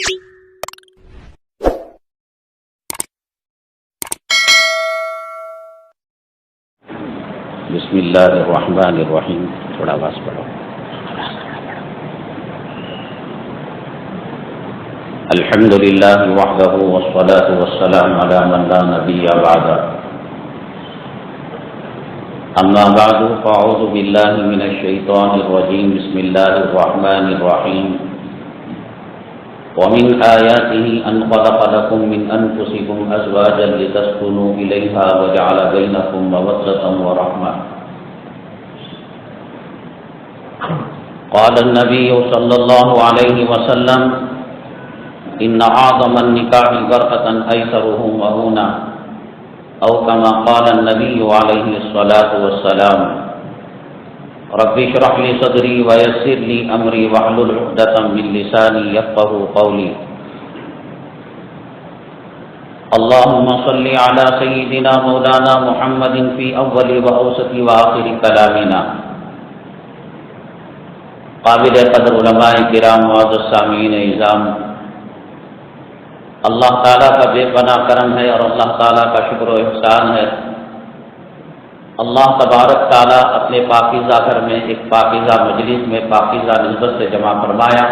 بسم اللہ الرحمن الرحیم. تھوڑا آواز پڑھو. الحمد للہ وحدہ والصلاة والسلام علی من لا نبی بعدہ. اما بعد فاعوذ باللہ من الشیطان الرجیم. بسم اللہ الرحمن الرحیم. ومن آیاته ان خلق لكم من انفسكم ازواجا لتسكنوا الیہا وجعل بینکم مودۃ ورحمۃ. قال النبي صلى الله عليه وسلم ان اعظم النکاح برکۃ ایسرہ مؤونہ او كما قال النبي عليه الصلاة والسلام رب اشرح لي صدري ويسر لي امري واحلل عقدة من لساني يفقهوا قولي. اللهم صل على سيدنا مولانا محمد في اول واوسط واخر كلامنا. قابل قدر علماء کرام معزز سامعین اعظام، اللہ تعالیٰ کا بے پناہ کرم ہے اور اللہ تعالیٰ کا شکر و احسان ہے. اللہ تبارک تعالیٰ اپنے پاکیزہ گھر میں ایک پاکیزہ مجلس میں پاکیزہ نسبت سے جمع فرمایا.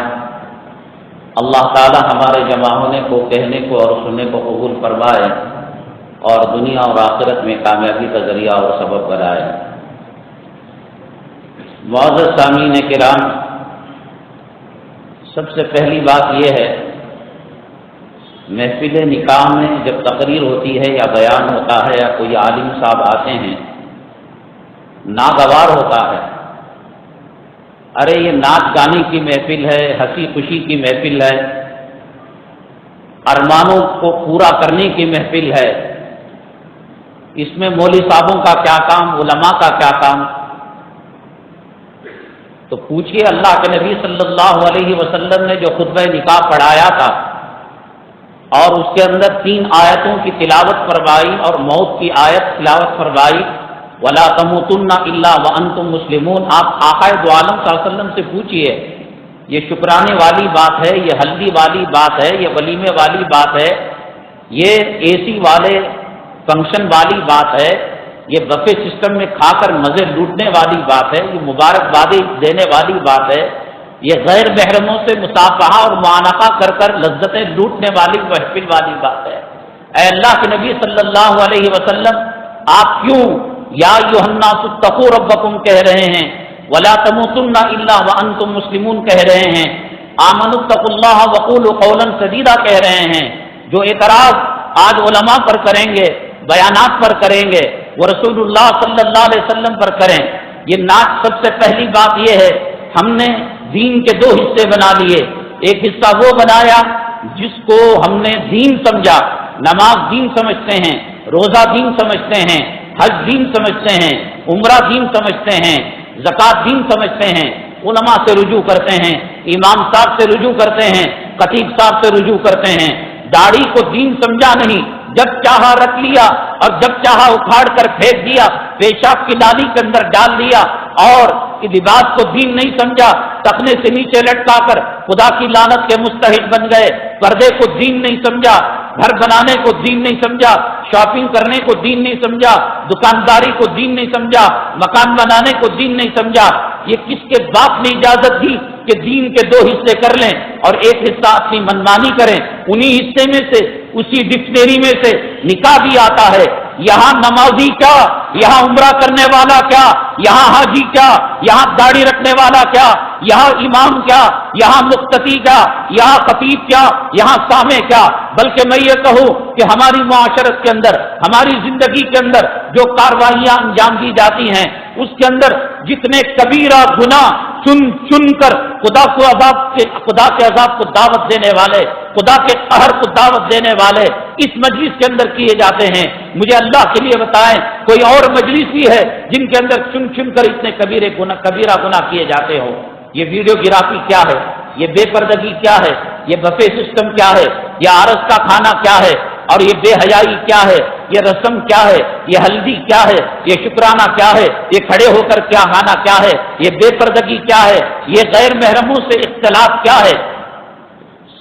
اللہ تعالیٰ ہمارے جمع ہونے کو، کہنے کو اور سننے کو قبول فرمائے اور دنیا اور آخرت میں کامیابی کا ذریعہ اور سبب بنائے. معزز سامعین کرام، سب سے پہلی بات یہ ہے، محفل نکاح میں جب تقریر ہوتی ہے یا بیان ہوتا ہے یا کوئی عالم صاحب آتے ہیں، ناگوار ہوتا ہے. ارے یہ ناچ گانے کی محفل ہے، ہنسی خوشی کی محفل ہے، ارمانوں کو پورا کرنے کی محفل ہے، اس میں مولوی صاحبوں کا کیا کام، علماء کا کیا کام؟ تو پوچھئے اللہ کے نبی صلی اللہ علیہ وسلم نے جو خطبہ نکاح پڑھایا تھا اور اس کے اندر 3 آیتوں کی تلاوت فرمائی اور موت کی آیت تلاوت فرمائی، وَلَا تَمُوتُنَّ إِلَّا وَأَنْتُمْ مُسْلِمُونَ. آپ آقائے دو عالم صلی اللہ علیہ وسلم سے پوچھئے، یہ شکرانے والی بات ہے، یہ ہلدی والی بات ہے، یہ ولیمے والی بات ہے، یہ اے سی والے فنکشن والی بات ہے، یہ بفے سسٹم میں کھا کر مزے لوٹنے والی بات ہے، یہ مبارکبادی دینے والی بات ہے، یہ غیر محرموں سے مصافحہ اور معانقہ کر کر لذتیں لوٹنے والی محفل والی بات ہے. اے اللہ کے نبی صلی اللہ علیہ وسلم، آپ کیوں یا ایھا الناس اتقوا ربکم کہہ رہے ہیں، ولا تموتن الا وانتم مسلمون کہہ رہے ہیں، آمنوا اتقوا اللہ وقولوا قولا سدیدا کہہ رہے ہیں؟ جو اعتراض آج علماء پر کریں گے، بیانات پر کریں گے، وہ رسول اللہ صلی اللہ علیہ وسلم پر کریں. یہ ناچ، سب سے پہلی بات یہ ہے، ہم نے دین کے 2 حصے بنا لیے. ایک حصہ وہ بنایا جس کو ہم نے دین سمجھا، نماز دین سمجھتے ہیں، روزہ دین سمجھتے ہیں، حج دین سمجھتے ہیں، عمرہ دین سمجھتے ہیں، زکوٰۃ دین سمجھتے ہیں. علماء سے رجوع کرتے ہیں، امام صاحب سے رجوع کرتے ہیں، خطیب صاحب سے رجوع کرتے ہیں. داڑھی کو دین سمجھا نہیں، جب چاہا رکھ لیا اور جب چاہا اکھاڑ کر پھینک دیا، پیشاب کی نالی کے اندر ڈال دیا. اور لباس کو دین نہیں سمجھا، ٹخنے سے نیچے لٹکا کر خدا کی لعنت کے مستحق بن گئے. پردے کو دین نہیں سمجھا، گھر بنانے کو دین نہیں سمجھا، شاپنگ کرنے کو دین نہیں سمجھا، دکانداری کو دین نہیں سمجھا، مکان بنانے کو دین نہیں سمجھا. یہ کس کے باپ نے اجازت دی کہ دین کے 2 حصے کر لیں اور ایک حصہ اپنی منمانی کریں؟ انہی حصے میں سے، اسی ڈکشنری میں سے نکاح بھی آتا ہے. یہاں نمازی کیا، یہاں عمرہ کرنے والا کیا، یہاں حاجی کیا، یہاں داڑھی رکھنے والا کیا، یہاں امام کیا، یہاں مقتدی کیا، یہاں خطیب کیا، یہاں سامع کیا. بلکہ میں یہ کہوں کہ ہماری معاشرت کے اندر، ہماری زندگی کے اندر جو کارروائیاں انجام دی جاتی ہیں، اس کے اندر جتنے کبیرہ گناہ چن چن کر خدا کے عذاب کو دعوت دینے والے، خدا کے قہر کو دعوت دینے والے اس مجلس کے اندر کیے جاتے ہیں. مجھے اللہ کے لیے بتائیں کوئی اور مجلس بھی ہے جن کے اندر چن چن کر اتنے کبیرہ گناہ کیے جاتے ہو؟ یہ ویڈیو گرافی کیا ہے؟ یہ بے پردگی کیا ہے؟ یہ بفے سسٹم کیا ہے؟ یہ عرس کا کھانا کیا ہے؟ اور یہ بے حیائی کیا ہے؟ یہ رسم کیا ہے؟ یہ ہلدی کیا ہے؟ یہ شکرانہ کیا ہے؟ یہ کھڑے ہو کر کیا کھانا کیا ہے؟ یہ بے پردگی کیا ہے؟ یہ غیر محرموں سے اختلاط کیا ہے؟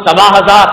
1,15,000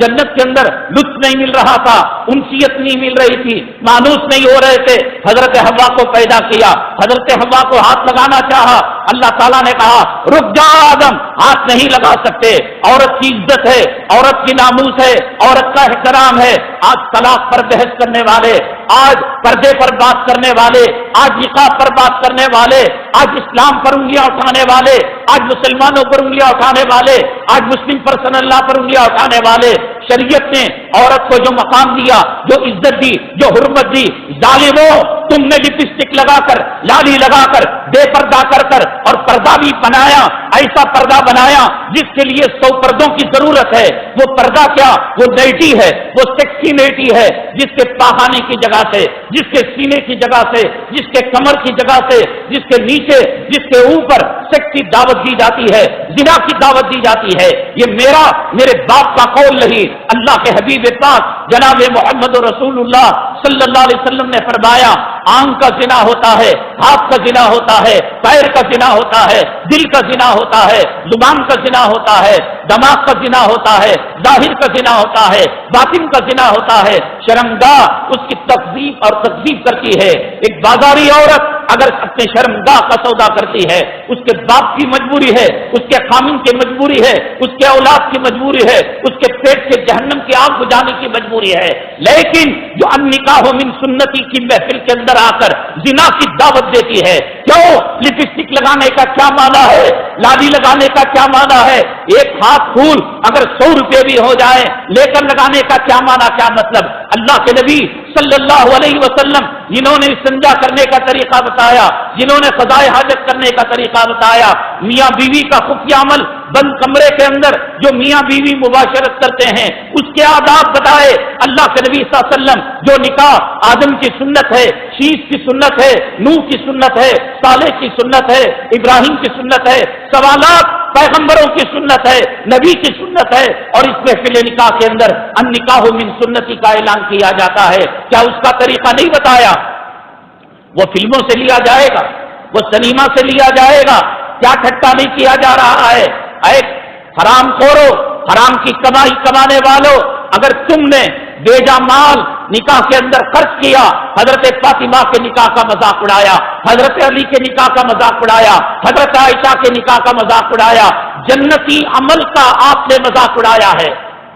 جنت کے اندر لطف نہیں مل رہا تھا، انسیت نہیں مل رہی تھی، مانوس نہیں ہو رہے تھے، حضرت حوا کو پیدا کیا، حضرت حوا کو ہاتھ لگانا چاہا، اللہ تعالیٰ نے کہا رک جا آدم، ہاتھ نہیں لگا سکتے، عورت کی عزت ہے، عورت کی ناموس ہے، عورت کا احترام ہے۔ آج طلاق پر بحث کرنے والے، آج پردے پر بات کرنے والے، آج نقاب پر بات کرنے والے، آج اسلام پر انگلیاں اٹھانے والے، آج مسلمانوں پر انگلیاں اٹھانے والے، آج مسلم پرسن اللہ پر انگلیاں اٹھانے والے، شریعت نے عورت کو جو مقام دیا، جو عزت دی، جو حرمت دی، ظالموں تم نے لپسٹک لگا کر، لالی لگا کر، بے پردہ کر اور پردہ بھی بنایا، ایسا پردہ بنایا جس کے لیے 100 پردوں کی ضرورت ہے۔ وہ پردہ کیا؟ وہ نیٹی ہے، وہ سیکسی نیٹی ہے، جس کے پاخانے کی جگہ سے، جس کے سینے کی جگہ سے، جس کے کمر کی جگہ سے، جس کے نیچے، جس کے اوپر سیکسی دعوت دی جاتی ہے، زنا کی دعوت دی جاتی ہے۔ یہ میرے باپ کا قول نہیں، اللہ کے حبیب پاک جناب محمد رسول اللہ صلی اللہ علیہ وسلم نے فرمایا آنکھ کا زنا ہوتا ہے، ہاتھ کا زنا ہوتا ہے، پیر کا زنا ہوتا ہے، دل کا زنا ہوتا ہے، زبان کا زنا ہوتا ہے، دماغ کا زنا ہوتا ہے، ظاہر کا زنا ہوتا ہے، باطن کا زنا ہوتا ہے۔ شرمگاہ اس کی تکذیب اور تکذیب کرتی ہے۔ ایک بازاری عورت اگر اپنے شرمگاہ کا سودا کرتی ہے، اس کے باپ کی مجبوری ہے، اس کے خامن کی مجبوری ہے، اس کے اولاد کی مجبوری ہے، اس کے پیٹ سے جہنم کی آگ بجھانے کی مجبوری ہے۔ لیکن جو النکاح من سنتی کی محفل کے اندر آ کر زنا کی دعوت دیتی ہے، کیوں؟ لپسٹک لگانے کا کیا معنی ہے؟ لالی لگانے کا کیا معنی ہے؟ ایک ہاتھ پھول اگر 100 روپے بھی ہو جائے لے کر لگانے کا کیا معنی، کیا مطلب؟ اللہ کے نبی صلی اللہ علیہ وسلم جنہوں نے استنجا کرنے کا طریقہ بتایا، جنہوں نے قضائے حاجت کرنے کا طریقہ بتایا، میاں بیوی کا خفیہ عمل بند کمرے کے اندر جو میاں بیوی مباشرت کرتے ہیں اس کے آداب بتائے اللہ کے نبی صلی اللہ علیہ وسلم۔ جو نکاح آدم کی سنت ہے، شیش کی سنت ہے، نوح کی سنت ہے، صالح کی سنت ہے، ابراہیم کی سنت ہے، سوالات پیغمبروں کی سنت ہے، نبی کی سنت ہے، اور اس محفل نکاح کے اندر النکاح من سنتی کا اعلان کیا جاتا ہے۔ کیا اس کا طریقہ نہیں بتایا؟ وہ فلموں سے لیا جائے گا، وہ سنیما سے لیا جائے گا، کیا ٹھٹا نہیں کیا جا رہا ہے؟ اے حرام خورو، حرام کی کمائی کمانے والوں، اگر تم نے بیجا مال نکاح کے اندر خرچ کیا، حضرت فاطمہ کے نکاح کا مذاق اڑایا، حضرت علی کے نکاح کا مذاق اڑایا، حضرت عائشہ کے نکاح کا مذاق اڑایا، جنتی عمل کا آپ نے مذاق اڑایا ہے۔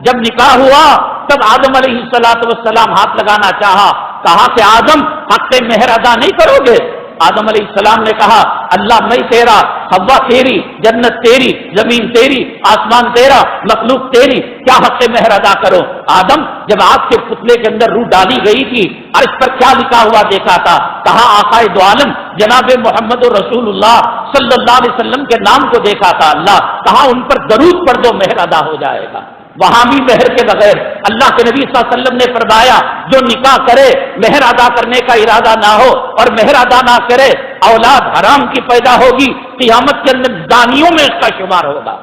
جب نکاح ہوا تب آدم علیہ السلام ہاتھ لگانا چاہا، کہا کہ آدم حق مہر ادا نہیں کرو گے؟ آدم علیہ السلام نے کہا اللہ میں تیرا، حوا تیری، جنت تیری، زمین تیری، آسمان تیرا، مخلوق تیری، کیا حق مہر ادا کرو؟ آدم جب آپ کے پتلے کے اندر روح ڈالی گئی تھی عرش پر کیا لکھا ہوا دیکھا تھا؟ کہا آقائے دو عالم جناب محمد رسول اللہ صلی اللہ علیہ وسلم کے نام کو دیکھا تھا اللہ، کہا ان پر درود پڑھ دو مہر ادا ہو جائے گا۔ وہاں بھی مہر کے بغیر اللہ کے نبی صلی اللہ علیہ وسلم نے فرمایا جو نکاح کرے مہر ادا کرنے کا ارادہ نہ ہو اور مہر ادا نہ کرے اولاد حرام کی پیدا ہوگی، قیامت کے اندر دانیوں میں اس کا شمار ہوگا۔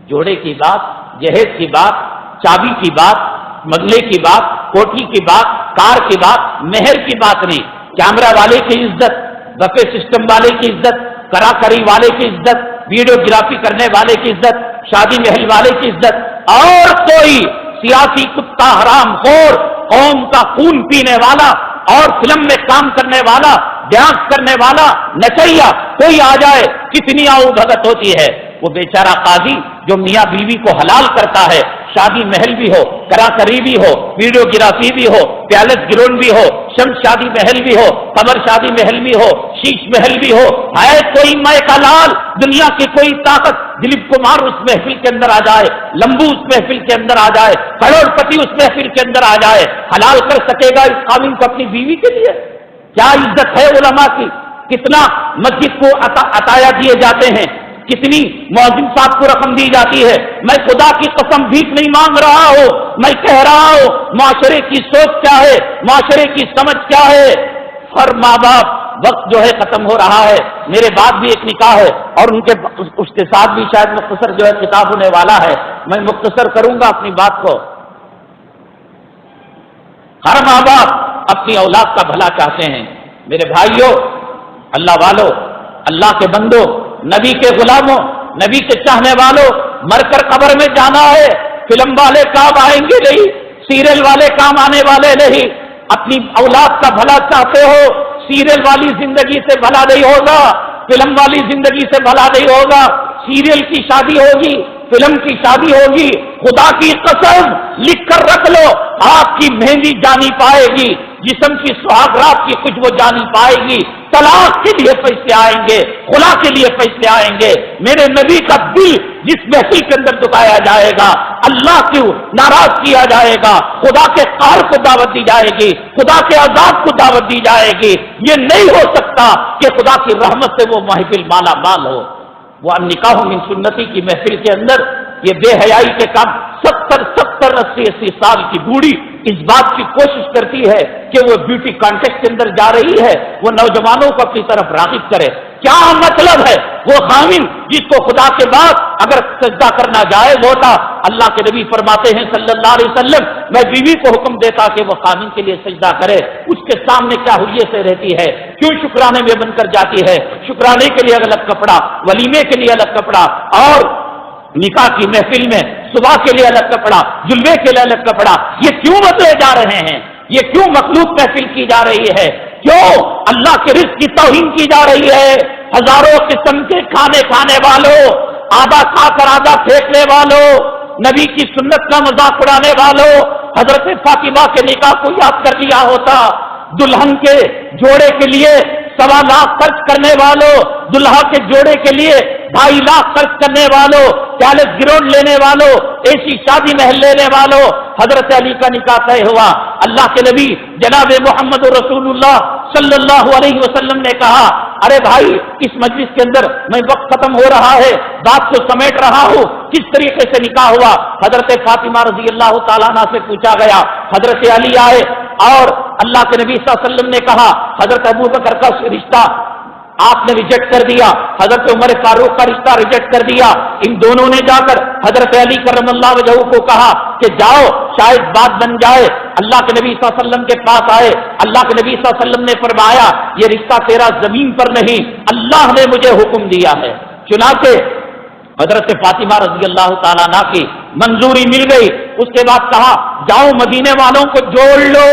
جوڑے کی بات، جہیز کی بات، چابی کی بات، منگلے کی بات، کوٹھی کی بات، کار کی بات، مہر کی بات نہیں۔ کیمرہ والے کی عزت، بفے سسٹم والے کی عزت، کراکری والے کی عزت، ویڈیوگرافی کرنے والے کی عزت، شادی محل والے کی عزت، اور کوئی سیاسی کتا حرام خور، قوم کا خون پینے والا اور فلم میں کام کرنے والا، ڈانس کرنے والا، نچیا کوئی آ جائے کتنی آؤ بھگت ہوتی ہے۔ وہ بیچارہ قاضی جو میاں بیوی کو حلال کرتا ہے، شادی محل بھی ہو، کراکری بھی ہو، ویڈیوگرافی بھی ہو، پیلس گراؤنڈ بھی ہو، شمس شادی محل بھی ہو، قمر شادی محل بھی ہو، شیش محل بھی ہو، ہے کوئی مائے کا لال، دنیا کی کوئی طاقت دلیپ کمار اس محفل کے اندر آ جائے، لمبو اس محفل کے اندر آ جائے، کروڑ پتی اس محفل کے اندر آ جائے، حلال کر سکے گا اس قانون کو اپنی بیوی کے لیے؟ کیا عزت ہے علماء کی؟ کتنا مسجد کو عطایا دیے جاتے ہیں، کتنی مؤذن صاحب کو رقم دی جاتی ہے۔ میں خدا کی قسم بھیک نہیں مانگ رہا ہوں، میں کہہ رہا ہوں معاشرے کی سوچ کیا ہے، معاشرے کی سمجھ کیا ہے۔ ہر ماں باپ، وقت جو ہے ختم ہو رہا ہے، میرے بعد بھی ایک نکاح ہے اور اس کے ساتھ بھی شاید مختصر جو ہے خطاب ہونے والا ہے، میں مختصر کروں گا اپنی بات کو۔ ہر ماں باپ اپنی اولاد کا بھلا چاہتے ہیں۔ میرے بھائیوں، اللہ والوں، اللہ کے بندوں، نبی کے غلاموں، نبی کے چاہنے والوں، مر کر قبر میں جانا ہے، فلم والے کام آئیں گے نہیں، سیریل والے کام آنے والے نہیں. اپنی اولاد کا بھلا چاہتے ہو، سیریل والی زندگی سے بھلا نہیں ہوگا، فلم والی زندگی سے بھلا نہیں ہوگا. سیریل کی شادی ہوگی، فلم کی شادی ہوگی، خدا کی قسم لکھ کر رکھ لو، آپ کی مہندی جانی پائے گی، جسم کی سہاگرات کی خوشبو جانی پائے گی. طلاق کے لیے پیسے آئیں گے، خلا کے لیے پیسے آئیں گے. میرے نبی کا دل جس محفل کے اندر دکھایا جائے گا، اللہ کو ناراض کیا جائے گا، خدا کے قہر کو دعوت دی جائے گی، خدا کے عذاب کو دعوت دی جائے گی. یہ نہیں ہو سکتا کہ خدا کی رحمت سے وہ محفل مالا مال ہو. وہ نکاح من سنتی کی محفل کے اندر یہ بے حیائی کے کام 70 80 سال کی بوڑھی اس بات کی کوشش کرتی ہے کہ وہ بیوٹی کانٹیسٹ کے اندر جا رہی ہے، وہ نوجوانوں کو اپنی طرف راغب کرے. کیا مطلب ہے؟ وہ خامن جس کو خدا کے بعد اگر سجدہ کرنا جائز ہوتا، اللہ کے نبی فرماتے ہیں صلی اللہ علیہ وسلم، میں بیوی کو حکم دیتا کہ وہ خامن کے لیے سجدہ کرے. اس کے سامنے کیا ہوئیے سے رہتی ہے، کیوں شکرانے میں بن کر جاتی ہے؟ شکرانے کے لیے الگ کپڑا، ولیمے کے لیے الگ کپڑا، اور نکاح کی محفل میں صبح کے لیے الگ کپڑا، جلوے کے لیے الگ کپڑا. یہ کیوں بدلے جا رہے ہیں؟ یہ کیوں مخلوق محفل کی جا رہی ہے؟ کیوں اللہ کے رزق کی توہین کی جا رہی ہے؟ ہزاروں قسم کے کھانے کھانے والوں، آدھا کھا کر آدھا پھینکنے والوں، نبی کی سنت کا مذاق اڑانے والوں. حضرت فاطمہ کے نکاح کو یاد کر لیا ہوتا، دلہن کے جوڑے کے لیے 1.25 لاکھ خرچ کرنے والوں، دلہا کے جوڑے کے لیے 2.5 لاکھ خرچ کرنے والوں، 40 گراؤنڈ لینے والوں، ایسی شادی محل لینے والوں. حضرت علی کا نکاح طے ہوا. اللہ کے نبی جناب محمد رسول اللہ صلی اللہ علیہ وسلم نے کہا، ارے بھائی اس مجلس کے اندر میں وقت ختم ہو رہا ہے، بات کو سمیٹ رہا ہوں، کس طریقے سے نکاح ہوا؟ حضرت فاطمہ رضی اللہ تعالیٰ عنہ سے پوچھا گیا. حضرت علی آئے اور اللہ کے نبی صلی اللہ علیہ وسلم نے کہا حضرت ابو بکر کا رشتہ آپ نے ریجیکٹ کر دیا، حضرت عمر فاروق کا رشتہ ریجیکٹ کر دیا. ان دونوں نے جا کر حضرت علی کرم اللہ وجہہ کو کہا کہ جاؤ شاید بات بن جائے. اللہ کے نبی صلی اللہ علیہ وسلم کے پاس آئے. اللہ کے نبی صلی اللہ علیہ وسلم نے فرمایا یہ رشتہ تیرا زمین پر نہیں، اللہ نے مجھے حکم دیا ہے. چنانچہ حضرت فاطمہ رضی اللہ تعالیٰ عنہ کی منظوری مل گئی. اس کے بعد کہا جاؤ مدینے والوں کو جوڑ لو،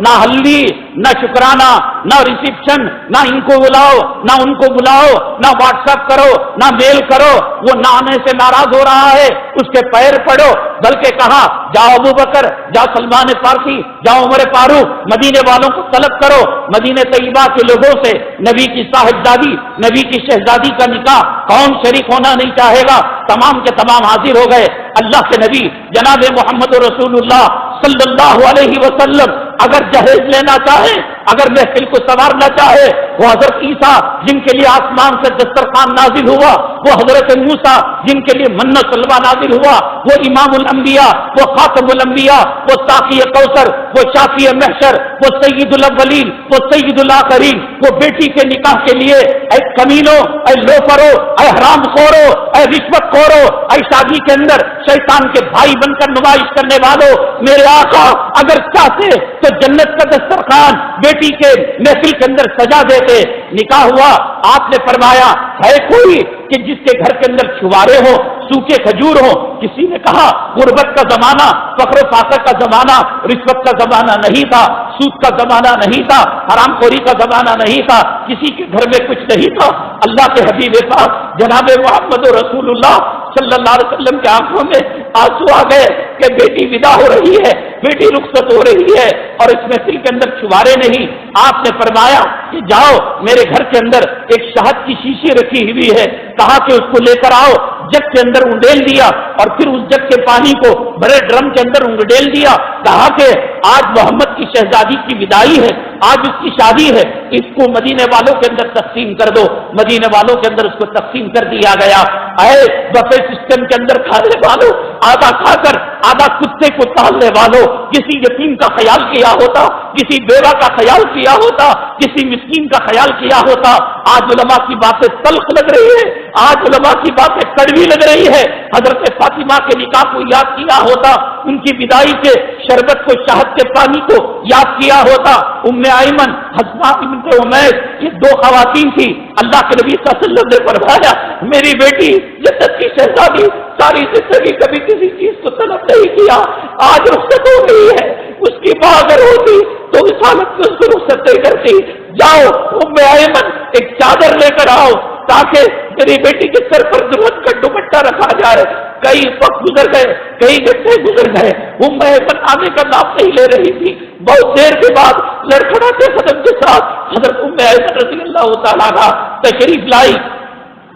نہ ہلدی، نہ شکرانہ، نہ ریسیپشن، نہ ان کو بلاؤ نہ ان کو بلاؤ، نہ واٹس ایپ کرو نہ میل کرو. وہ نہ آنے سے ناراض ہو رہا ہے، اس کے پیر پڑو. بلکہ کہا جاؤ ابو بکر، جاؤ سلمان فارسی، جاؤ عمر فاروق، مدینے والوں کو طلب کرو. مدینہ طیبہ کے لوگوں سے نبی کی صاحبزادی، نبی کی شہزادی کا نکاح کون شریک ہونا نہیں چاہے گا؟ تمام کے تمام حاضر ہو گئے. اللہ کے نبی جناب محمد رسول اللہ صلی اللہ علیہ وسلم اگر جہیز لینا چاہے، اگر محفل کو سنوارنا چاہے، وہ حضرت عیسیٰ جن کے لیے آسمان سے دسترخوان نازل ہوا، وہ حضرت موسیٰ جن کے لیے من سلوا نازل ہوا، وہ امام الانبیاء، وہ خاتم الانبیاء، وہ ساقی کوثر، وہ شافی محشر، وہ سید الاولین، وہ سید الاخرین، وہ بیٹی کے نکاح کے لیے اے کمینوں، اے لوفرو، اے حرام خورو، اے رشوت خورو، اے شادی کے اندر شیطان کے بھائی بن کر نمائش کرنے والوں، میرے آقا اگر چاہتے تو جنت کا دسترخوان بیٹی کے محفل کے اندر سجا دیتے. نکاح ہوا، آپ نے فرمایا ہے کوئی کہ جس کے گھر کے اندر چھوارے ہو، سوکھے کھجور ہو؟ کسی نے کہا غربت کا زمانہ، فقر و فاقہ کا زمانہ، رشوت کا زمانہ نہیں تھا، سود کا زمانہ نہیں تھا، حرام خوری کا زمانہ نہیں تھا، کسی کے گھر میں کچھ نہیں تھا. اللہ کے حبیب پاک جناب محمد رسول اللہ صلی اللہ علیہ وسلم کے آنکھوں میں آنسو آ گئے کہ بیٹی ودا ہو رہی ہے، بیٹی رخصت ہو رہی ہے اور اس محفل کے اندر چھوارے نہیں. آپ نے فرمایا کہ جاؤ میرے گھر کے اندر ایک شہد کی شیشی رکھی ہوئی ہے، کہا کہ اس کو لے کر آؤ. جگ کے اندر انڈیل دیا اور پھر اس جگ کے پانی کو بڑے ڈرم کے اندر انڈیل دیا. کہا کہ آج محمد کی شہزادی کی وداعی ہے، آج اس کی شادی ہے، اس کو مدینے والوں کے اندر تقسیم کر دو. مدینے والوں کے اندر اس کو تقسیم کر دیا گیا. اے بفے سسٹم کے اندر کھانے والوں، آدھا کھا کر آدھا کتے کو ٹالنے والوں، کسی یتیم کا خیال کیا ہوتا، کسی بیوہ کا خیال کیا ہوتا، کسی مسکین کا خیال کیا ہوتا. آج علماء کی باتیں تلخ لگ رہی ہے، آج علماء کی باتیں کڑوی لگ رہی ہے. حضرت فاطمہ کے نکاح کو یاد کیا ہوتا، ان کی بدائی کے شربت کو، شہد کے پانی کو یاد کیا ہوتا. ام ایمن، حسنہ بنت عمیس، یہ 2 خواتین تھی. اللہ کے نبی صلی اللہ علیہ وسلم نے فرمایا میری بیٹی جنت کی شہزادی ساری زندگی کبھی کسی چیز کو طلب نہیں لیا، آج رخصت ہو گئی ہے، اس کی ماں اگر ہوتی تو اس حالت میں اس کو رخصت نہیں کرتی۔ جاؤ ام ایمن ایک چادر لے کر آؤ تاکہ میری بیٹی کے سر پر دلہن کا دوپٹہ رکھا جائے۔ کئی وقت گزر گئے، کئی گھنٹے گزر گئے، ام ایمن آنے کا نام نہیں لے رہی تھی۔ بہت دیر کے بعد لڑکھڑاتے قدم کے ساتھ حضرت ام ایمن رضی اللہ تعالیٰ عنہا تشریف لائی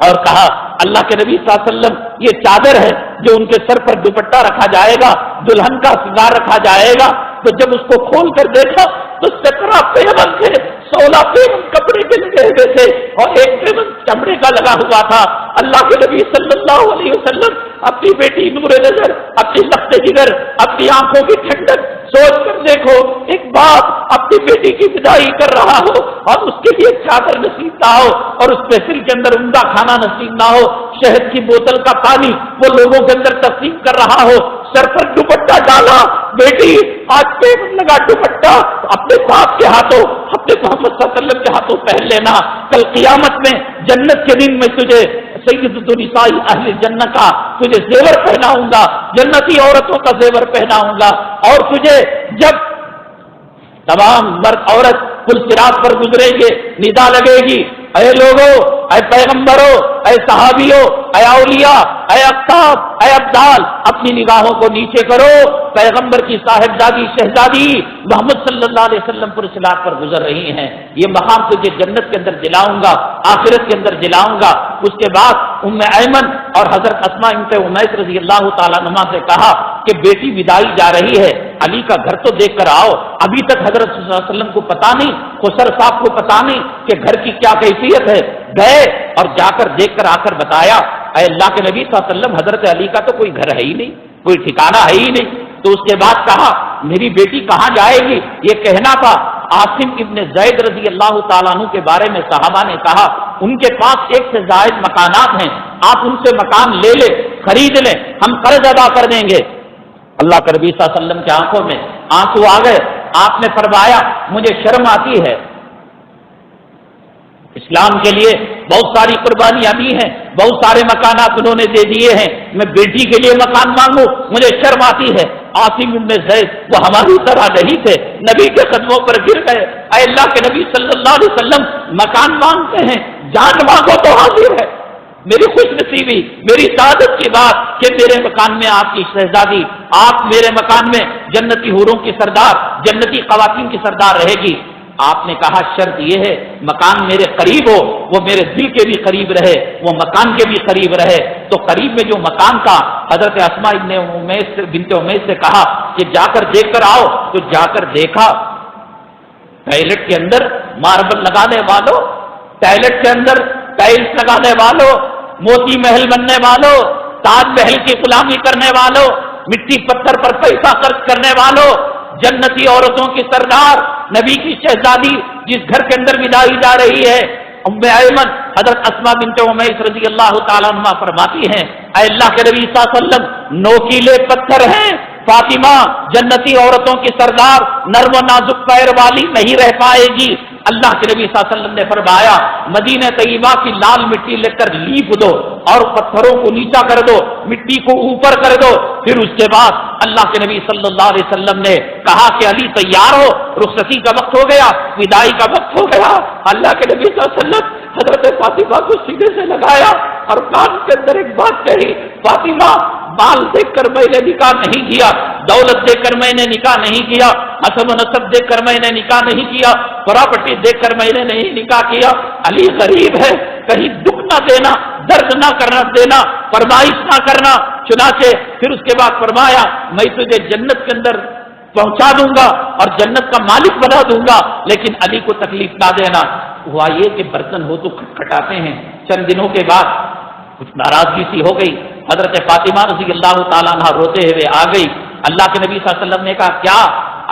اور کہا اللہ کے نبی صلی اللہ علیہ وسلم یہ چادر ہے جو ان کے سر پر دوپٹہ رکھا جائے گا، دلہن کا سنگار رکھا جائے گا۔ تو جب اس کو کھول کر دیکھا تو 17 پیمن تھے، 16 پیمن کپڑے کے لگے ہوئے تھے اور ایک پیمن چمڑے کا لگا ہوا تھا۔ اللہ کے نبی صلی اللہ علیہ وسلم اپنی بیٹی نور نظر، اپنی لخت جگر، اپنی آنکھوں کی ٹھنڈک سوچ کر دیکھو، ایک باپ اپنی بیٹی کی بدائی کر رہا ہو اور اس کے لیے چادر نصیب نہ ہو اور اس محفل کے اندر عمدہ کھانا نصیب نہ ہو، شہد کی بوتل کا پانی وہ لوگوں کے اندر تقسیم کر رہا ہو، سر پر دوپٹہ ڈالا، بیٹی آج پہ لگا دوپٹہ اپنے باپ کے ہاتھوں، اپنے محمد صلی اللہ علیہ وسلم کے ہاتھوں پہن لینا، کل قیامت میں جنت کے دن میں تجھے سید النساء اہل جنت کا تجھے زیور پہناؤں گا، جنتی عورتوں کا زیور پہناؤں گا، اور تجھے جب تمام مرد عورت پل صراط پر گزریں گے ندا لگے گی، اے لوگو، اے پیغمبرو، اے صحابیو، اے اولیاء، اے اقطاب، اے ابدال، اپنی نگاہوں کو نیچے کرو، پیغمبر کی صاحبزادی شہزادی محمد صلی اللہ علیہ وسلم پر صراط پر گزر رہی ہیں، یہ مقام تجھے جنت کے اندر دلاؤں گا، آخرت کے اندر دلاؤں گا۔ اس کے بعد ام ایمن اور حضرت اسماء بنت امیس رضی اللہ تعالیٰ عنہا سے کہا کہ بیٹی بدائی جا رہی ہے، علی کا گھر تو دیکھ کر آؤ۔ ابھی تک حضرت صلی اللہ علیہ وسلم کو پتا نہیں، خسر صاحب کو پتا نہیں کہ گھر کی کیا کیفیت ہے، گئے اور جا کر دیکھ کر آ کر بتایا، اے اللہ کے نبی صلی اللہ علیہ وسلم حضرت علی کا تو کوئی گھر ہے ہی نہیں، کوئی ٹھکانہ ہے ہی نہیں۔ تو اس کے بعد کہا میری بیٹی کہاں جائے گی؟ یہ کہنا تھا۔ عاصم ابن زید رضی اللہ تعالیٰ عنہ کے بارے میں صحابہ نے کہا ان کے پاس 1 سے زائد مکانات ہیں، آپ ان سے مکان لے لیں، خرید لیں، ہم قرض ادا کر دیں گے۔ اللہ کے نبی صلی اللہ علیہ وسلم کی آنکھوں میں آنسو آ گئے، آپ نے فرمایا مجھے شرم آتی ہے، اسلام کے لیے بہت ساری قربانیاں دی ہیں، بہت سارے مکانات انہوں نے دے دیے ہیں، میں بیٹی کے لیے مکان مانگوں مجھے شرم آتی ہے۔ عاصم بن زید وہ ہماری طرح نہیں تھے، نبی کے قدموں پر گر گئے، اے اللہ کے نبی صلی اللہ علیہ وسلم مکان مانگتے ہیں، جان مانگو تو حاضر ہے۔ میری خوش نصیبی، میری سعادت کی بات کہ میرے مکان میں آپ کی شہزادی، آپ میرے مکان میں جنتی حوروں کی سردار، جنتی خواتین کی سردار رہے گی۔ آپ نے کہا شرط یہ ہے مکان میرے قریب ہو، وہ میرے دل کے بھی قریب رہے، وہ مکان کے بھی قریب رہے۔ تو قریب میں جو مکان کا حضرت اسماء بنت امیس سے کہا کہ جا کر دیکھ کر آؤ، تو جا کر دیکھا ٹائلٹ کے اندر ماربل لگانے والوں، ٹائلٹ کے اندر ٹائلس لگانے والوں، موتی محل بننے والوں، تاج محل کی غلامی کرنے والوں، مٹی پتھر پر پیسہ خرچ کرنے والوں، جنتی عورتوں کی سردار، نبی کی شہزادی جس گھر کے اندر بدائی جا رہی ہے ام ایمن، حضرت اسماء بنت امیس رضی اللہ تعالیٰ عنہ فرماتی ہیں اے اللہ کے نبی صلی اللہ علیہ وسلم نوکیلے پتھر ہیں، فاطمہ جنتی عورتوں کی سردار نرم و نازک پیر والی نہیں رہ پائے گی۔ اللہ کے نبی صلی اللہ علیہ وسلم نے فرمایا مدینہ طیبہ کی لال مٹی لے کر لیپ دو اور پتھروں کو نیچا کر دو، مٹی کو اوپر کر دو۔ پھر اس کے بعد اللہ کے نبی صلی اللہ علیہ وسلم نے کہا کہ علی تیار ہو، رخصتی کا وقت ہو گیا، وداعی کا وقت ہو گیا۔ اللہ کے نبی صلی اللہ علیہ وسلم حضرت فاطمہ کو سینے سے لگایا اور کان کے اندر ایک بات کہی، فاطمہ مال دیکھ کر میں نے نکاح نہیں کیا، دولت دیکھ کر میں نے نکاح نہیں کیا، حسب و نسب دیکھ کر میں نے نکاح نہیں کیا، پراپرٹی دیکھ کر میں نے نہیں نکاح کیا، علی غریب ہے، کہیں دکھ نہ دینا، درد نہ کرنا دینا، فرمائش نہ کرنا۔ چنانچہ پھر اس کے بعد فرمایا میں تجھے جنت کے اندر پہنچا دوں گا اور جنت کا مالک بنا دوں گا، لیکن علی کو تکلیف نہ دینا۔ ہوا یہ کہ برتن ہو تو کھٹکھٹاتے ہیں، چند دنوں کے بعد کچھ ناراضگی سی ہو گئی، حضرت فاطمہ رضی اللہ تعالیٰ عنہ روتے ہوئے آ گئی۔ اللہ کے نبی صلی اللہ علیہ وسلم نے کہا کیا؟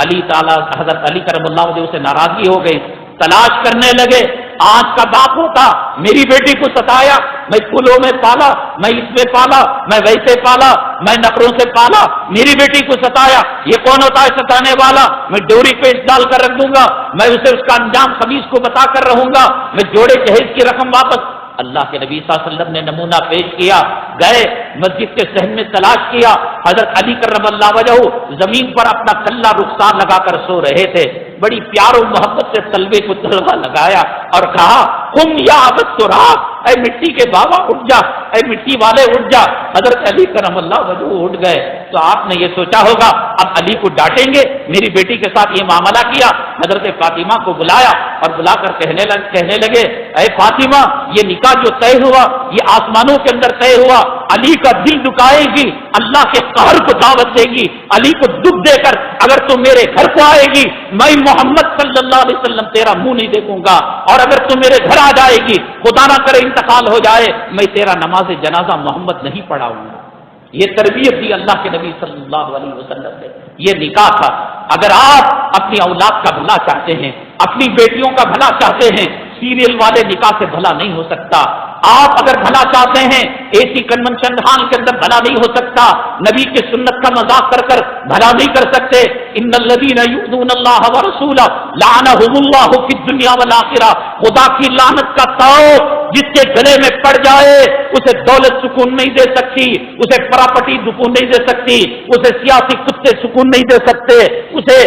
علی تعالیٰ حضرت علی کرم اللہ وجہ سے ناراضگی ہو گئی، تلاش کرنے لگے۔ آج کا باپ ہوتا میری بیٹی کو ستایا، میں پھولوں میں پالا، میں اس میں پالا، میں ویسے پالا، میں نقروں سے پالا، میری بیٹی کو ستایا، یہ کون ہوتا ہے ستانے والا؟ میں ڈوری پہ ڈال کر رکھ دوں گا، میں اسے اس کا انجام خبیث کو بتا کر رہوں گا، میں جوڑے جہیز کی رقم واپس اللہ کے نبی صلی اللہ علیہ وسلم نے نمونہ پیش کیا، گئے مسجد کے صحن میں تلاش کیا، حضرت علی کرم اللہ وجہہ زمین پر اپنا کلہ رخسار لگا کر سو رہے تھے، بڑی پیار و محبت سے تلوے کو تلوا لگایا اور کہا قم یا ابت تراب، اے مٹی کے بابا اٹھ جا، اے مٹی والے اٹھ جا۔ حضرت علی کرم اللہ وجہہ اٹھ گئے تو آپ نے یہ سوچا ہوگا اب علی کو ڈانٹیں گے، میری بیٹی کے ساتھ یہ معاملہ کیا۔ حضرت فاطمہ کو بلایا اور بلا کر کہنے لگے اے فاطمہ، یہ نکاح جو طے ہوا یہ آسمانوں کے اندر طے ہوا، علی کا دل دکھائے گی، اللہ کے قہر کو دعوت دے گی، علی کو دکھ دے کر اگر تو میرے گھر کو آئے گی میں محمد صلی اللہ علیہ وسلم تیرا منہ نہیں دیکھوں گا، اور اگر تو میرے گھر آ جائے گی خدا نہ کرے انتقال ہو جائے میں تیرا نماز جنازہ محمد نہیں پڑھاؤں گا۔ یہ تربیت دی اللہ کے نبی صلی اللہ علیہ وسلم نے، یہ نکاح تھا۔ اگر آپ اپنی اولاد کا بھلا چاہتے ہیں، اپنی بیٹیوں کا بھلا چاہتے ہیں، سیریل والے نکاح سے بھلا نہیں ہو سکتا۔ آپ اگر بھلا چاہتے ہیں اے سی کنونشن ہال کے اندر بھلا نہیں ہو سکتا، نبی کی سنت کا مذاق کر کر بھلا نہیں کر سکتے۔ ان الذین یؤذون اللہ ورسولہ لعنہم اللہ فی الدنیا والآخرہ، خدا کی لعنت کا تاؤ جس کے گلے میں پڑ جائے اسے دولت سکون نہیں دے سکتی، اسے پراپرٹی سکون نہیں دے سکتی، اسے سیاسی کتے سکون نہیں دے سکتے، اسے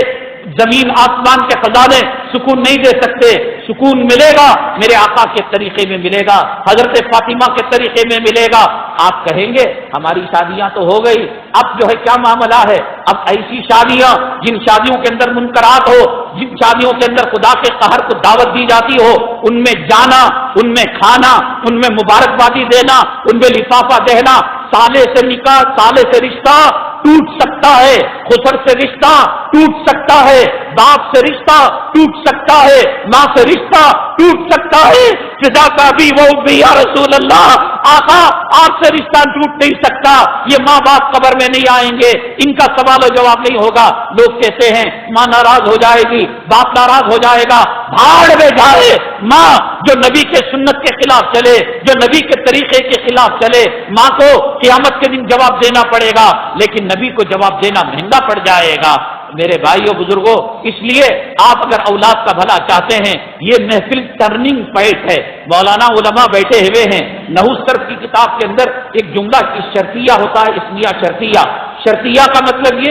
زمین آسمان کے خزانے سکون نہیں دے سکتے۔ سکون ملے گا میرے آقا کے طریقے میں ملے گا، حضرت فاطمہ کے طریقے میں ملے گا۔ آپ کہیں گے ہماری شادیاں تو ہو گئی، اب جو ہے کیا معاملہ ہے؟ اب ایسی شادیاں جن شادیوں کے اندر منکرات ہو، جن شادیوں کے اندر خدا کے قہر کو دعوت دی جاتی ہو، ان میں جانا، ان میں کھانا، ان میں مبارکبادی دینا، ان میں لفافہ دینا، سالے سے نکاح، سالے سے رشتہ ٹوٹ سکتا ہے، خسر سے رشتہ ٹوٹ سکتا ہے، باپ سے رشتہ ٹوٹ سکتا ہے، ماں سے رشتہ ٹوٹ سکتا ہے۔ فدا کا بھی وہ بھی یا رسول اللہ، آقا آپ سے رشتہ ٹوٹ نہیں سکتا، یہ ماں باپ قبر میں نہیں آئیں گے، ان کا سوال و جواب نہیں ہوگا۔ لوگ کہتے ہیں ماں ناراض ہو جائے گی، باپ ناراض ہو جائے گا، بھاڑ میں جائے۔ ماں جو نبی کے سنت کے خلاف چلے، جو نبی کے طریقے کے خلاف چلے، ماں کو قیامت کے دن جواب دینا پڑے گا، لیکن نبی کو جواب دینا مہنگا پڑ جائے گا۔ میرے بھائیوں بزرگوں، اس لیے آپ اگر اولاد کا بھلا چاہتے ہیں، یہ محفل ٹرننگ پوائنٹ ہے۔ مولانا علماء بیٹھے ہوئے ہیں، نحوست صرف کی کتاب کے اندر ایک جملہ کی شرطیہ ہوتا ہے، اسمیہ شرطیہ۔ شرطیہ کا مطلب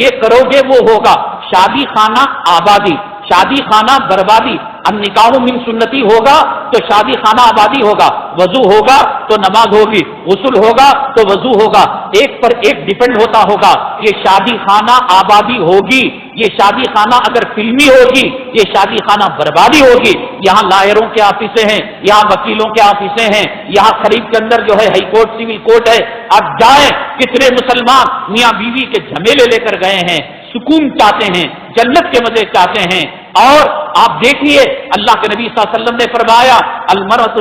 یہ کرو گے وہ ہوگا۔ شادی خانہ آبادی، شادی خانہ بربادی۔ النکاح من سنتی ہوگا تو شادی خانہ آبادی ہوگا، وضو ہوگا تو نماز ہوگی، غسل ہوگا تو وضو ہوگا، ایک پر ایک ڈیپینڈ ہوتا ہوگا۔ یہ شادی خانہ آبادی ہوگی، یہ شادی خانہ اگر فلمی ہوگی، یہ شادی خانہ بربادی ہوگی۔ یہاں لائروں کے آفیسیں ہیں، یہاں وکیلوں کے آفیسیں ہیں، یہاں قریب کے اندر جو ہے ہائی کورٹ سول کورٹ ہے۔ اب جائیں، کتنے مسلمان میاں بیوی کے جھمیلے لے کر گئے ہیں، سکون چاہتے ہیں، جنت کے مزے چاہتے ہیں۔ اور آپ دیکھیے اللہ کے نبی صلی اللہ علیہ وسلم نے فرمایا المرأۃ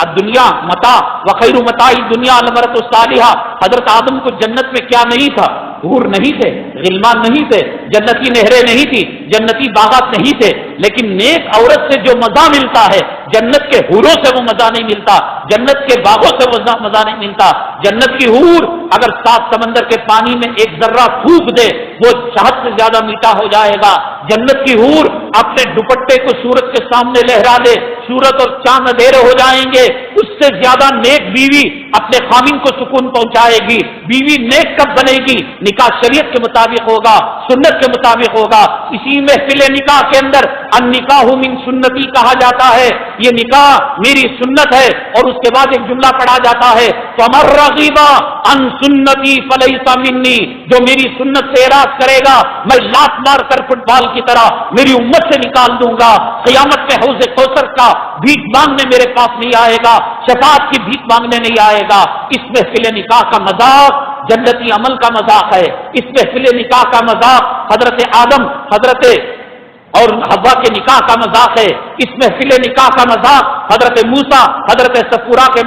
الدنیا متاع وخیر متاع الدنیا المرأۃ الصالحہ۔ حضرت آدم کو جنت میں کیا نہیں تھا؟ حور نہیں تھے، غلمان نہیں تھے، جنتی نہریں نہیں تھی، جنتی باغات نہیں تھے، لیکن نیک عورت سے جو مزہ ملتا ہے جنت کے حوروں سے وہ مزہ نہیں ملتا، جنت کے باغوں سے وہ مزہ نہیں ملتا۔ جنت کی حور اگر 7 سمندر کے پانی میں ایک ذرہ تھوک دے وہ شہد سے زیادہ میٹھا ہو جائے گا۔ جنت کی حور اپنے دوپٹے کو سورج کے سامنے لہرا دے، سورج اور چاند اندھیرے ہو جائیں گے، اس سے زیادہ نیک بیوی اپنے خامن کو سکون پہنچائے گی۔ بیوی نیک کب بنے گی؟ نکاح شریعت کے مطابق ہوگا، سنت کے مطابق ہوگا۔ اسی محفل نکاح کے اندر النکاح من سنتی کہا جاتا ہے، یہ نکاح میری سنت ہے، اور اس کے بعد ایک جملہ پڑھا جاتا ہے فَمَن رَغِبَ عَن سُنَّتِي فَلَيْسَ مِنِّي، جو میری سنت سے اعراض کرے گا میں لات مار کر فٹ بال کی طرح میری امت سے نکال دوں گا۔ قیامت میں حوض کوثر کا بھیک مانگنے میرے پاس نہیں آئے گا، شفاعت کی بھیک مانگنے نہیں آئے گا۔ اس محفل نکاح کا مذاق جنتی عمل کا مذاق ہے، اس محفل نکاح کا مذاق حضرت آدم حضرت اور حوا کے نکاح کا مذاق ہے، اس محفل نکاح کا مذاق حضرت موسیٰ حضرت صفورہ کے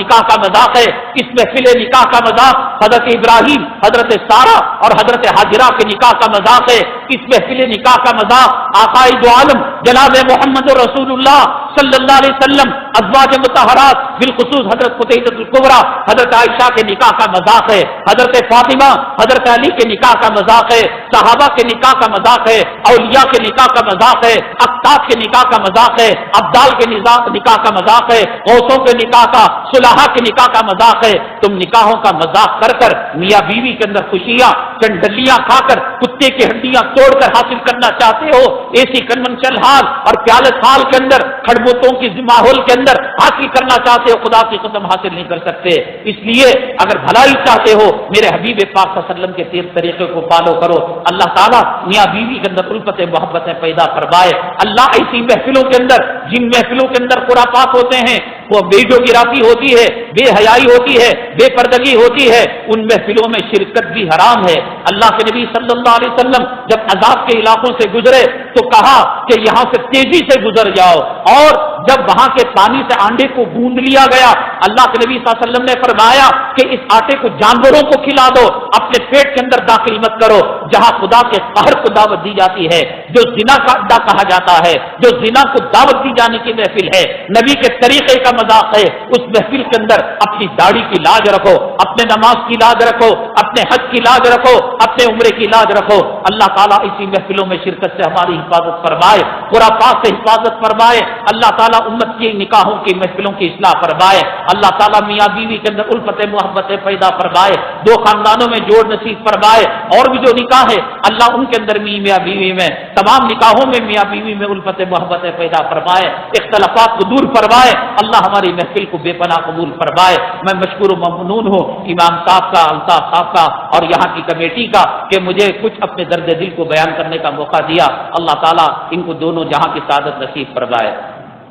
نکاح کا مذاق ہے، اس محفل نکاح کا مذاق حضرت ابراہیم حضرت سارہ اور حضرت ہاجرہ کے نکاح کا مذاق ہے، اس محفل نکاح کا مذاق آقائے دو عالم جناب محمد رسول اللہ صلی اللہ علیہ وسلم ازواج مطہرات بالخصوص حضرت قطیبہ الکبریٰ حضرت عائشہ کے نکاح کا مذاق ہے، حضرت فاطمہ حضرت علی کے نکاح کا مذاق ہے، صحابہ کے نکاح کا مذاق ہے، اولیاء کے نکاح کا مذاق ہے، اقطاب کے نکاح کا مذاق ہے، ابدال کے نکاح کا مذاق ہے، غوثوں کے نکاح کا، صلحاء کے نکاح کا مذاق ہے۔ تم نکاحوں کا مذاق کر کر میاں بیوی کے اندر خوشیاں چنڈلیاں کھا کر کتے کی ہڈیاں توڑ کر حاصل کرنا چاہتے ہو، ایسی کنونشل ہال اور پیالس ہال کے اندر کھڑبوتوں کی ماحول کے اندر حاصل کرنا چاہتے ہو، خدا کی قسم حاصل نہیں کر سکتے۔ اس لیے اگر بھلائی چاہتے ہو میرے حبیب پاک صلی اللہ علیہ وسلم کے طریقے کو فالو کرو۔ اللہ تعالیٰ میاں بیوی کے اندر الفت محبتیں پیدا فرمائے۔ اللہ ایسی محفلوں کے اندر، جن محفلوں کے اندر خرافات ہوتے ہیں، وہ ویڈیوگرافی ہوتی ہے، بے حیائی ہوتی ہے، بے پردگی ہوتی ہے، ان محفلوں میں شرکت بھی حرام ہے۔ اللہ کے نبی صلی اللہ علیہ وسلم جب عذاب کے علاقوں سے گزرے تو کہا کہ یہاں سے تیزی سے گزر جاؤ، اور جب وہاں کے پانی سے آنڈے کو گوندھ لیا گیا، اللہ کے نبی صلی اللہ علیہ وسلم نے فرمایا کہ اس آٹے کو جانوروں کو کھلا دو، اپنے پیٹ کے اندر داخل مت کرو۔ جہاں خدا کے قہر کو دعوت دی جاتی ہے، جو زنا کا اڈا کہا جاتا ہے، جو زنا کو دعوت دی جانے کی محفل ہے، نبی کے طریقے کا مذاق ہے، اس محفل کے اندر اپنی داڑھی کی لاج رکھو، اپنے نماز کی لاج رکھو، اپنے حج کی لاج رکھو، اپنے عمرے کی لاج رکھو۔ اللہ تعالیٰ اسی محفلوں میں شرکت سے ہماری حفاظت فرمائے، خرافات سے حفاظت فرمائے۔ اللہ تعالیٰ امت کی نکاحوں کی محفلوں کی اصلاح فرمائے۔ اللہ تعالیٰ میاں بیوی کے اندر الفت محبتیں پیدا فرمائے، دو خاندانوں میں جوڑ نصیب فرمائے۔ اور بھی جو نکاح ہے اللہ ان کے اندر میاں بیوی میں، تمام نکاحوں میں میاں بیوی میں الفت محبتیں پیدا فرمائے، اختلافات کو دور فرمائے۔ اللہ ہماری محفل کو بے پناہ قبول فرمائے۔ میں مشکور و ممنون ہوں امام صاحب کا، الطاف صاحب کا اور یہاں کی کمیٹی کا کہ مجھے کچھ اپنے درد دل کو بیان کرنے کا موقع دیا۔ اللہ تعالیٰ ان کو دونوں جہاں کی سعادت نصیب فرمائے۔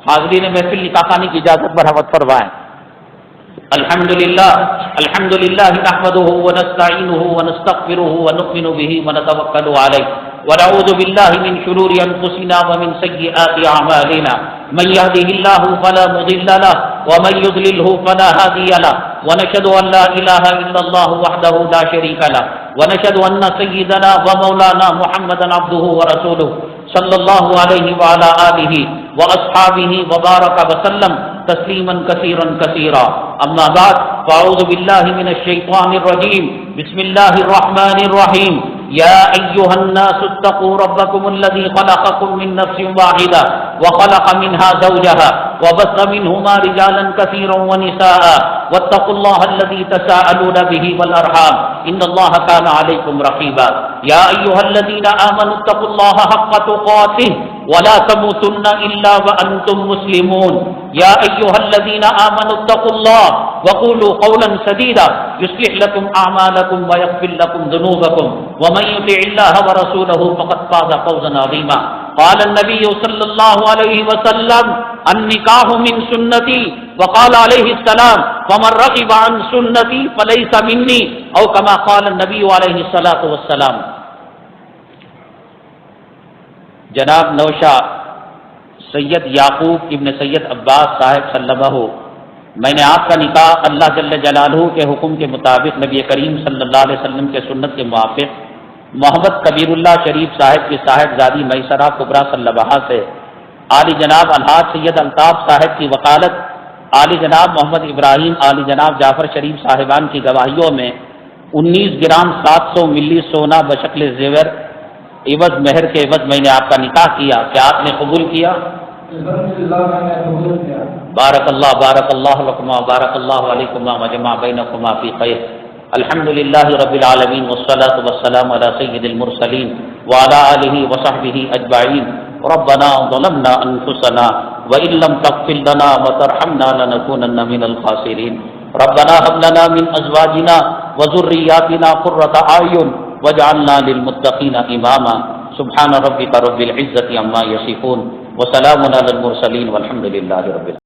حاضرین محفل نکاح خانی کی اجازت مرحمت فرمائیں۔ الحمدللہ نحمده ونستعینه ونستغفره ونؤمن به ونتوکل علیہ ونعوذ باللہ من شرور انفسنا ومن سیئات اعمالنا من يهده الله فلا مضل له ومن يضلله فلا هادي له ونشهد ان لا اله الا الله وحده لا شريك له ونشهد ان سيدنا ومولانا محمدا عبده ورسوله صلی اللہ علیہ وعلى آلہ واصحابہ وبارک وسلم تسلیما کثیرا کثیرا۔ اما بعد فاعوذ باللہ من الشیطان الرجیم، بسم اللہ الرحمن الرحیم۔ یا ایھا الناس اتقوا ربکم الذی خلقکم من نفس واحدہ وخلق منها زوجها وبث منهما رجالا كثيرا ونساء واتقوا الله الذي تساءلون به والارحام ان الله كان عليكم رقيبا يا ايها الذين امنوا اتقوا الله حق تقاته ولا تموتن الا وانتم مسلمون يا ايها الذين امنوا اتقوا الله وقولوا قولا سديدا يصلح لكم اعمالكم ويغفر لكم ذنوبكم ومن يطع الله ورسوله فقد فاز فوزا عظيما قال النبي صلى الله عليه وسلم النکاح من سنتی وقال علیہ السلام ومن رغب عن سنتی فلیس منی او کما قال النبی علیہ الصلاۃ والسلام۔ جناب نوشا سید یعقوب ابن سید عباس صاحب سلمہ، میں نے آپ کا نکاح اللہ جل جلالہ کے حکم کے مطابق نبی کریم صلی اللہ علیہ وسلم کے سنت کے موافق محمد کبیر اللہ شریف صاحب کی صاحبزادی میسرہ کبریٰ سلمہ سے عالی جناب الحاج سید الطاف صاحب کی وکالت، عالی جناب محمد ابراہیم عالی جناب جعفر شریف صاحبان کی گواہیوں میں 19 گرام 700 ملی سونا بشکل زیور عوض مہر کے عوض میں نے آپ کا نکاح کیا، کیا آپ نے قبول کیا؟ بارک اللہ لکما بارک اللہ علیکما وجمع بینکما فی خیر۔ الحمدللہ رب العالمین والصلاة والسلام علی سید المرسلین وعلی آلہ وصحبہ اجمعین۔ ربنا ظلمنا انفسنا وان لم تغفر لنا وترحمنا لنكونن من الخاسرين ربنا هب لنا من ازواجنا وذرياتنا قرة اعين واجعلنا للمتقين اماما سبحان ربك رب العزة عما يصفون وسلام على المرسلين والحمد لله رب العالمين۔